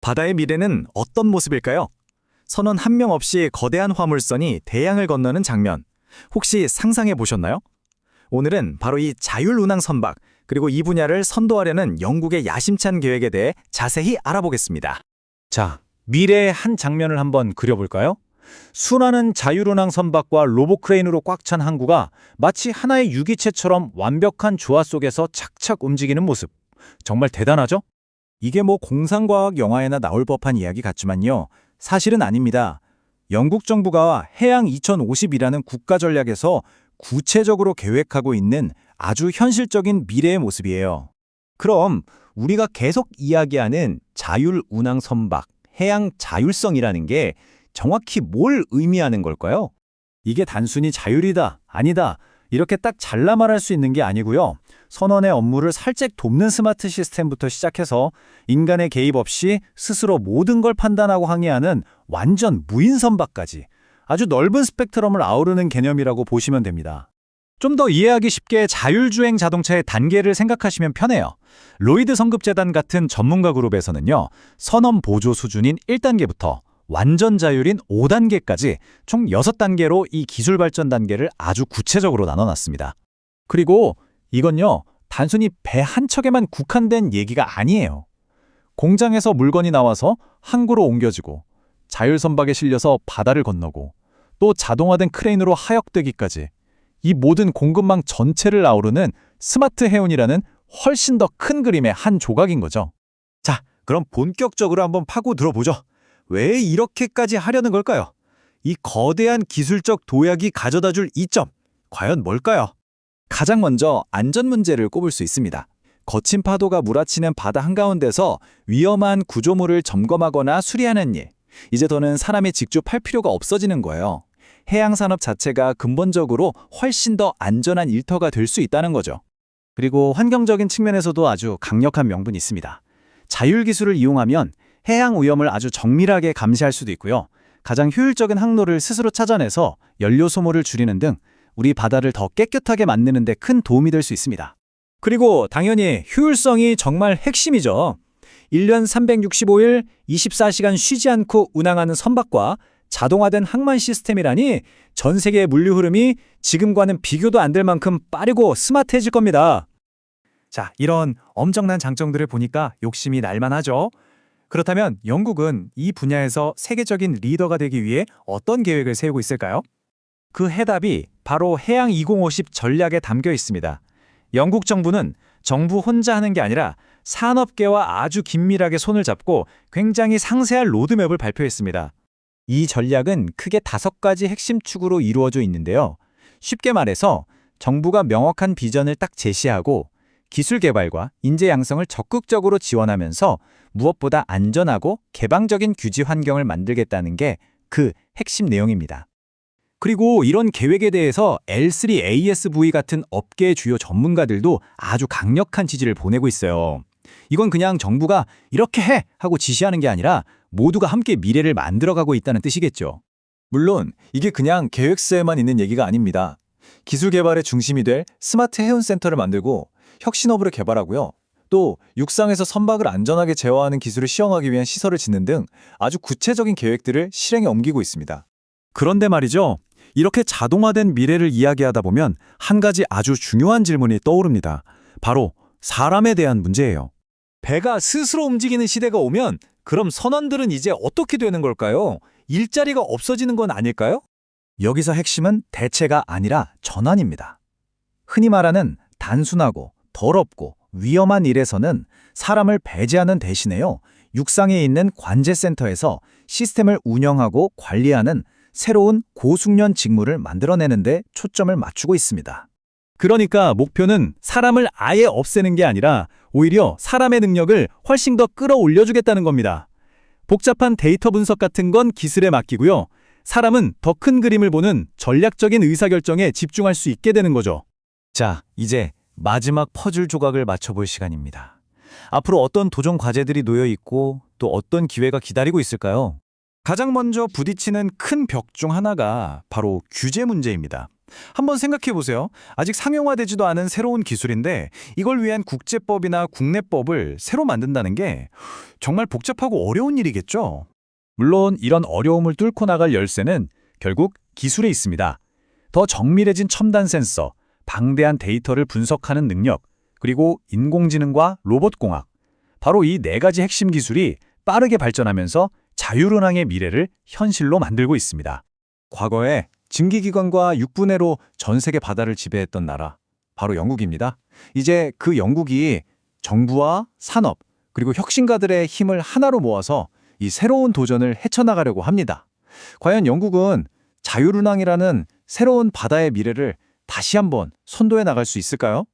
바다의 미래는 어떤 모습일까요? 선원 한 명 없이 거대한 화물선이 대양을 건너는 장면, 혹시 상상해 보셨나요? 오늘은 바로 이 자율운항 선박, 그리고 이 분야를 선도하려는 영국의 야심찬 계획에 대해 자세히 알아보겠습니다. 자, 미래의 한 장면을 한번 그려볼까요? 수많은 자율운항 선박과 로봇 크레인으로 꽉 찬 항구가 마치 하나의 유기체처럼 완벽한 조화 속에서 착착 움직이는 모습. 정말 대단하죠? 이게 뭐 공상과학 영화에나 나올 법한 이야기 같지만요. 사실은 아닙니다. 영국 정부가 해양 2050이라는 국가 전략에서 구체적으로 계획하고 있는 아주 현실적인 미래의 모습이에요. 그럼 우리가 계속 이야기하는 자율운항 선박, 해양 자율성이라는 게 정확히 뭘 의미하는 걸까요? 이게 단순히 자율이다, 아니다, 이렇게 딱 잘라 말할 수 있는 게 아니고요. 선원의 업무를 살짝 돕는 스마트 시스템부터 시작해서 인간의 개입 없이 스스로 모든 걸 판단하고 항해하는 완전 무인 선박까지 아주 넓은 스펙트럼을 아우르는 개념이라고 보시면 됩니다. 좀 더 이해하기 쉽게 자율주행 자동차의 단계를 생각하시면 편해요. 로이드 성급재단 같은 전문가 그룹에서는요, 선원 보조 수준인 1단계부터 완전 자율인 5단계까지 총 6단계로 이 기술 발전 단계를 아주 구체적으로 나눠놨습니다. 그리고 이건요, 단순히 배 한 척에만 국한된 얘기가 아니에요. 공장에서 물건이 나와서 항구로 옮겨지고, 자율선박에 실려서 바다를 건너고, 또 자동화된 크레인으로 하역되기까지 이 모든 공급망 전체를 아우르는 스마트 해운이라는 훨씬 더 큰 그림의 한 조각인 거죠. 자, 그럼 본격적으로 한번 파고 들어보죠. 왜 이렇게까지 하려는 걸까요? 이 거대한 기술적 도약이 가져다줄 이점, 과연 뭘까요? 가장 먼저 안전 문제를 꼽을 수 있습니다. 거친 파도가 몰아치는 바다 한가운데서 위험한 구조물을 점검하거나 수리하는 일, 이제 더는 사람이 직접 할 필요가 없어지는 거예요. 해양산업 자체가 근본적으로 훨씬 더 안전한 일터가 될 수 있다는 거죠. 그리고 환경적인 측면에서도 아주 강력한 명분이 있습니다. 자율기술을 이용하면 해양 오염을 아주 정밀하게 감시할 수도 있고요. 가장 효율적인 항로를 스스로 찾아내서 연료 소모를 줄이는 등 우리 바다를 더 깨끗하게 만드는 데 큰 도움이 될 수 있습니다. 그리고 당연히 효율성이 정말 핵심이죠. 1년 365일 24시간 쉬지 않고 운항하는 선박과 자동화된 항만 시스템이라니 전 세계의 물류 흐름이 지금과는 비교도 안 될 만큼 빠르고 스마트해질 겁니다. 자, 이런 엄청난 장점들을 보니까 욕심이 날만하죠. 그렇다면 영국은 이 분야에서 세계적인 리더가 되기 위해 어떤 계획을 세우고 있을까요? 그 해답이 바로 해양 2050 전략에 담겨 있습니다. 영국 정부는 정부 혼자 하는 게 아니라 산업계와 아주 긴밀하게 손을 잡고 굉장히 상세한 로드맵을 발표했습니다. 이 전략은 크게 5가지 핵심 축으로 이루어져 있는데요. 쉽게 말해서 정부가 명확한 비전을 딱 제시하고 기술 개발과 인재 양성을 적극적으로 지원하면서 무엇보다 안전하고 개방적인 규제 환경을 만들겠다는 게 그 핵심 내용입니다. 그리고 이런 계획에 대해서 L3ASV 같은 업계의 주요 전문가들도 아주 강력한 지지를 보내고 있어요. 이건 그냥 정부가 이렇게 해! 하고 지시하는 게 아니라 모두가 함께 미래를 만들어가고 있다는 뜻이겠죠. 물론 이게 그냥 계획서에만 있는 얘기가 아닙니다. 기술 개발의 중심이 될 스마트 해운 센터를 만들고 혁신허브를 개발하고요. 또 육상에서 선박을 안전하게 제어하는 기술을 시험하기 위한 시설을 짓는 등 아주 구체적인 계획들을 실행에 옮기고 있습니다. 그런데 말이죠. 이렇게 자동화된 미래를 이야기하다 보면 한 가지 아주 중요한 질문이 떠오릅니다. 바로 사람에 대한 문제예요. 배가 스스로 움직이는 시대가 오면 그럼 선원들은 이제 어떻게 되는 걸까요? 일자리가 없어지는 건 아닐까요? 여기서 핵심은 대체가 아니라 전환입니다. 흔히 말하는 단순하고 더럽고 위험한 일에서는 사람을 배제하는 대신에요. 육상에 있는 관제센터에서 시스템을 운영하고 관리하는 새로운 고숙련 직무를 만들어내는 데 초점을 맞추고 있습니다. 그러니까 목표는 사람을 아예 없애는 게 아니라 오히려 사람의 능력을 훨씬 더 끌어올려주겠다는 겁니다. 복잡한 데이터 분석 같은 건 기술에 맡기고요. 사람은 더 큰 그림을 보는 전략적인 의사결정에 집중할 수 있게 되는 거죠. 자, 이제 마지막 퍼즐 조각을 맞춰볼 시간입니다. 앞으로 어떤 도전 과제들이 놓여 있고 또 어떤 기회가 기다리고 있을까요? 가장 먼저 부딪히는 큰 벽 중 하나가 바로 규제 문제입니다. 한번 생각해 보세요. 아직 상용화되지도 않은 새로운 기술인데 이걸 위한 국제법이나 국내법을 새로 만든다는 게 정말 복잡하고 어려운 일이겠죠? 물론 이런 어려움을 뚫고 나갈 열쇠는 결국 기술에 있습니다. 더 정밀해진 첨단 센서, 방대한 데이터를 분석하는 능력, 그리고 인공지능과 로봇공학. 바로 이 네 가지 핵심 기술이 빠르게 발전하면서 자율운항의 미래를 현실로 만들고 있습니다. 과거에 증기기관과 육분해로 전 세계 바다를 지배했던 나라, 바로 영국입니다. 이제 그 영국이 정부와 산업, 그리고 혁신가들의 힘을 하나로 모아서 이 새로운 도전을 헤쳐나가려고 합니다. 과연 영국은 자율운항이라는 새로운 바다의 미래를 다시 한번 선도해 나갈 수 있을까요?